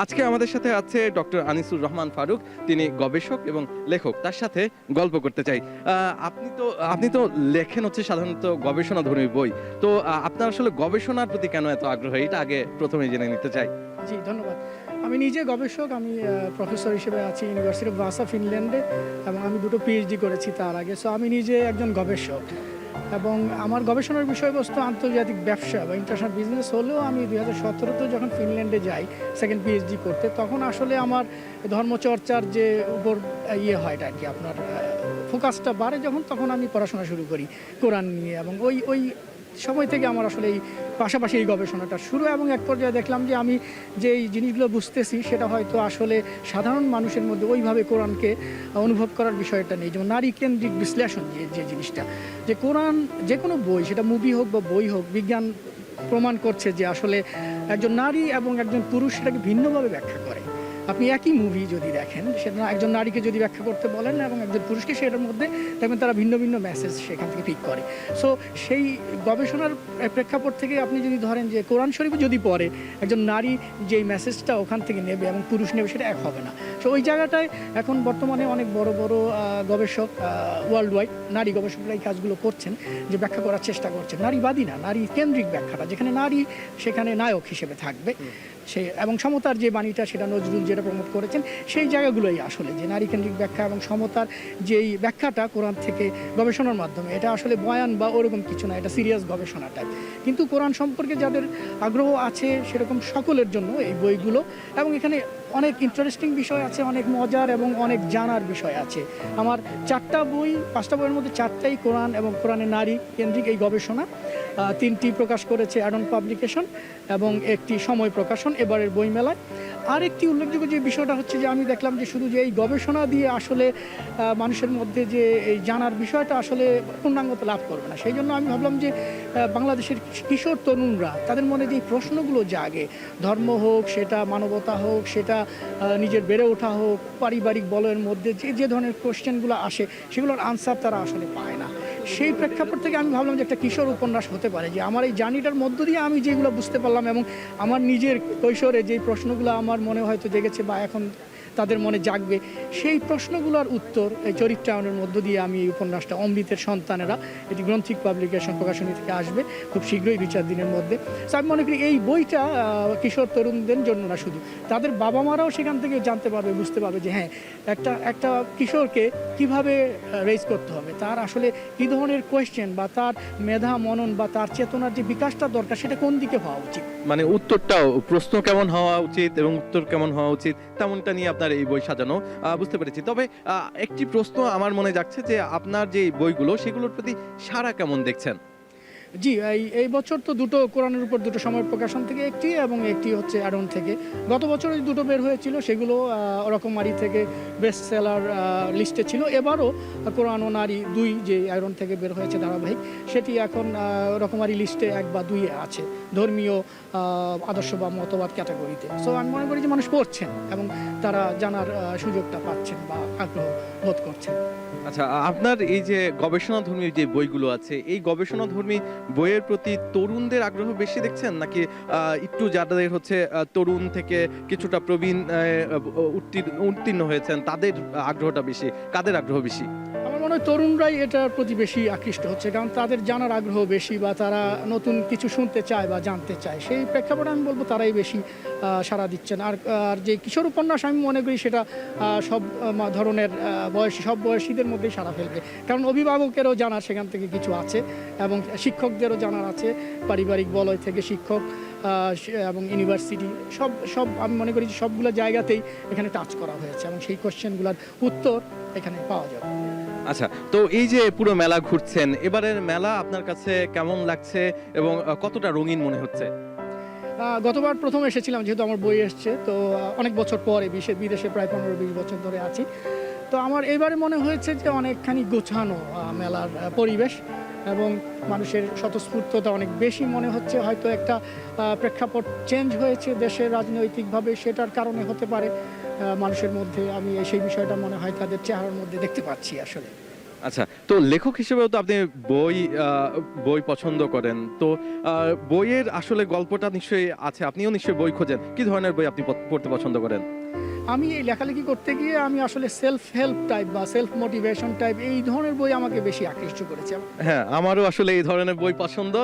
আজকে আমাদের সাথে আছে ডক্টর আনিসুর রহমান ফারুক। তিনি গবেষক এবং লেখক। তার সাথে গল্প করতে চাই। আপনি তো লেখেন হচ্ছে সাধারণত গবেষণাধর্মী বই। তো আপনার আসলে গবেষণার প্রতি কেন এত আগ্রহ, এটা আগে প্রথমেই জেনে নিতে চাই। জি, ধন্যবাদ। আমি নিজে গবেষক। আমি প্রফেসর হিসেবে আছি ইউনিভার্সিটি অফ ভাসা, ফিনল্যান্ডে, এবং আমি দুটো পিএইচডি করেছি তার আগে। সো আমি নিজে একজন গবেষক, এবং আমার গবেষণার বিষয়বস্তু আন্তর্জাতিক ব্যবসা বা ইন্টারন্যাশনাল বিজনেস হলেও আমি 2017-তে যখন ফিনল্যান্ডে যাই সেকেন্ড পিএইচডি করতে, তখন আসলে আমার ধর্মচর্চার যে উপর হয় আর কি, আপনার ফোকাসটা বাড়ে যখন, তখন আমি পড়াশোনা শুরু করি কোরআন নিয়ে, এবং ওই সময় থেকে আমার আসলে এই পাশাপাশি এই গবেষণাটা শুরু। এবং এক পর্যায়ে দেখলাম যে আমি যে এই জিনিসগুলো বুঝতেছি সেটা হয়তো আসলে সাধারণ মানুষের মধ্যে ওইভাবে কোরআনকে অনুভব করার বিষয়টা নেই। যেমন নারী কেন্দ্রিক বিশ্লেষণ যে জিনিসটা, যে কোরআন যে কোনো বই, সেটা মুভি হোক বা বই হোক, বিজ্ঞান প্রমাণ করছে যে আসলে একজন নারী এবং একজন পুরুষ সেটাকে ভিন্নভাবে ব্যাখ্যা করে। আপনি একই মুভি যদি দেখেন, সেটা একজন নারীকে যদি ব্যাখ্যা করতে বলেন এবং একজন পুরুষকে, সেটার মধ্যে দেখবেন তারা ভিন্ন ভিন্ন মেসেজ সেখান থেকে পিক করে। সো সেই গবেষণার প্রেক্ষাপট থেকে আপনি যদি ধরেন যে কোরআন শরীফ যদি পড়ে, একজন নারী যেই মেসেজটা ওখান থেকে নেবে এবং পুরুষ নেবে, সেটা এক হবে না। সো ওই জায়গাটায় এখন বর্তমানে অনেক বড় বড় গবেষক ওয়ার্ল্ড ওয়াইড, নারী গবেষকরা এই কাজগুলো করছেন, যে ব্যাখ্যা করার চেষ্টা করছেন নারীবাদী না, নারী কেন্দ্রিক ব্যাখ্যাটা, যেখানে নারী সেখানে নায়ক হিসেবে থাকবে। সে এবং সমতার যে বাণীটা, সেটা নজরুল যেটা প্রমোট করেছেন, সেই জায়গাগুলোই আসলে যে নারী কেন্দ্রিক ব্যাখ্যা এবং সমতার যেই ব্যাখ্যাটা কোরআন থেকে গবেষণার মাধ্যমে, এটা আসলে বয়ান বা ওরকম কিছু না, এটা সিরিয়াস গবেষণাটাই। কিন্তু কোরআন সম্পর্কে যাদের আগ্রহ আছে সেরকম সকলের জন্য এই বইগুলো, এবং এখানে অনেক ইন্টারেস্টিং বিষয় আছে, অনেক মজার এবং অনেক জানার বিষয় আছে। আমার 5টা বইয়ের মধ্যে 4টাই কোরআন এবং কোরআনের নারী কেন্দ্রিক এই গবেষণা। 3টি প্রকাশ করেছে অ্যাডন পাবলিকেশন এবং একটি সময় প্রকাশন এবারের বইমেলায়। আর একটি উল্লেখযোগ্য যে বিষয়টা হচ্ছে যে আমি দেখলাম যে শুধু যে এই গবেষণা দিয়ে আসলে মানুষের মধ্যে যে এই জানার বিষয়টা আসলে পূর্ণাঙ্গতা লাভ করবে না। সেই জন্য আমি ভাবলাম যে বাংলাদেশের কিশোর তরুণরা, তাদের মনে যে প্রশ্নগুলো জাগে, ধর্ম হোক, সেটা মানবতা হোক, সেটা নিজের বেড়ে ওঠা হোক, পারিবারিক বলয়ের মধ্যে যে ধরনের কোয়েশ্চেনগুলো আসে, সেগুলোর আনসার তারা আসলে পায় না। সেই প্রেক্ষাপট থেকে আমি ভাবলাম যে একটা কিশোর উপন্যাস হতে পারে, যে আমার এই জার্নিটার মধ্য দিয়ে আমি যেগুলো বুঝতে পারলাম, এবং আমার নিজের কৈশোরে যেই প্রশ্নগুলো আমার মনে হয়তো জেগেছে বা এখন তাদের মনে জাগবে, সেই প্রশ্নগুলোর উত্তর এই চরিত্রায়নের মধ্য দিয়ে আমি এই উপন্যাসটা, অমৃতের সন্তানেরা, এটি গ্রন্থিক পাবলিকেশন প্রকাশনী থেকে আসবে খুব শীঘ্রই, 2-4 দিনের মধ্যে। সো আমি মনে করি এই বইটা কিশোর তরুণদের জন্য না, শুধু তাদের বাবা মারাও সেখান থেকে জানতে পারবে, বুঝতে পারবে যে হ্যাঁ, একটা কিশোরকে কিভাবে রেজ করতে হবে, তার আসলে কী ধরনের কোয়েশ্চেন বা তার মেধা মনন বা তার চেতনার যে বিকাশটা দরকার, সেটা কোন দিকে হওয়া উচিত, মানে উত্তরটাও, প্রশ্ন কেমন হওয়া উচিত এবং উত্তর কেমন হওয়া উচিত, তেমনটা নিয়ে আপনার এই বই সাজানো, বুঝতে পেরেছি। তবে একটি প্রশ্ন আমার মনে যাচ্ছে যে আপনার যে বইগুলো, সেগুলোর প্রতি সাড়া কেমন দেখছেন? জি, এই বছর তো দুটো কোরআনের উপর, দুটো সময় প্রকাশন থেকে একটি, এবং একটি হচ্ছে অ্যাডন থেকে। গত বছর ওই দুটো বের হয়েছিল, সেগুলো রকমারি থেকে বেস্ট সেলার লিস্টে ছিল। এবারও কোরআন ও নারী 2 যে অ্যাডন থেকে বের হয়েছে ধারাবাহিক, সেটি এখন রকমারি লিস্টে 1 বা 2-এ আছে, ধর্মীয় আদর্শ বা মতবাদ ক্যাটাগরিতে। সো আমি মনে করি যে মানুষ পড়ছেন এবং তারা জানার সুযোগটা পাচ্ছেন বা আগ্রহ বোধ করছেন। আচ্ছা, আপনার এই যে গবেষণাধর্মী যে বইগুলো আছে, এই গবেষণাধর্মী বইয়ের প্রতি তরুণদের আগ্রহ বেশি দেখছেন, নাকি একটু যাদের হচ্ছে তরুণ থেকে কিছুটা প্রবীণ উত্তীর্ণ হয়েছেন, তাদের আগ্রহটা বেশি? কাদের আগ্রহ বেশি? আমার মনে হয় তরুণরাই এটার প্রতি বেশি আকৃষ্ট হচ্ছে, কারণ তাদের জানার আগ্রহ বেশি, বা তারা নতুন কিছু শুনতে চায় বা জানতে চায়। সেই প্রেক্ষাপটে আমি বলবো তারাই বেশি সাড়া দিচ্ছেন। আর যে কিশোর উপন্যাস, আমি মনে করি সেটা সব ধরনের সব বয়সীদের মধ্যেই সাড়া ফেলবে, কারণ অভিভাবকেরও জানার সেখান থেকে কিছু আছে, এবং শিক্ষকদেরও জানার আছে, পারিবারিক বলয় থেকে শিক্ষক এবং ইউনিভার্সিটি, সব আমি মনে করি যে সবগুলো জায়গাতেই এখানে টাচ করা হয়েছে, এবং সেই কোশ্চেনগুলোর উত্তর এখানে পাওয়া যাবে। আচ্ছা, তো এই যে পুরো মেলা ঘুরছেন, এবারের মেলা আপনার কাছে কেমন লাগছে এবং কতটা রঙিন মনে হচ্ছে? গতবার প্রথম এসেছিলাম, যেহেতু আমার বই এসছে, তো অনেক বছর পরে, বিদেশে প্রায় 15-20 বছর ধরে আছি। তো আমার এবারে মনে হয়েছে যে অনেকখানি গোছানো মেলার পরিবেশ, এবং মানুষের স্বতঃস্ফূর্ততা অনেক বেশি মনে হচ্ছে। হয়তো একটা প্রেক্ষাপট চেঞ্জ হয়েছে দেশের রাজনৈতিকভাবে, সেটার কারণে হতে পারে মানুষের মধ্যে, আমি সেই বিষয়টা মনে হয় তাদের চেহারার মধ্যে দেখতে পাচ্ছি আসলে। আচ্ছা, তো লেখক হিসেবেও তো আপনি বই পছন্দ করেন, তো বইয়ের আসলে গল্পটা নিশ্চয়ই আছে, আপনিও নিশ্চয়ই বই খোঁজেন। কি ধরনের বই আপনি পড়তে পছন্দ করেন? আমি এই লেখালেখি করতে গিয়ে আমি আসলে সেলফ হেল্প টাইপ বা সেলফ মোটিভেশন টাইপ এই ধরনের বই আমাকে বেশি আকৃষ্ট করেছে। হ্যাঁ, আমারও আসলে এই ধরনের বই পছন্দ,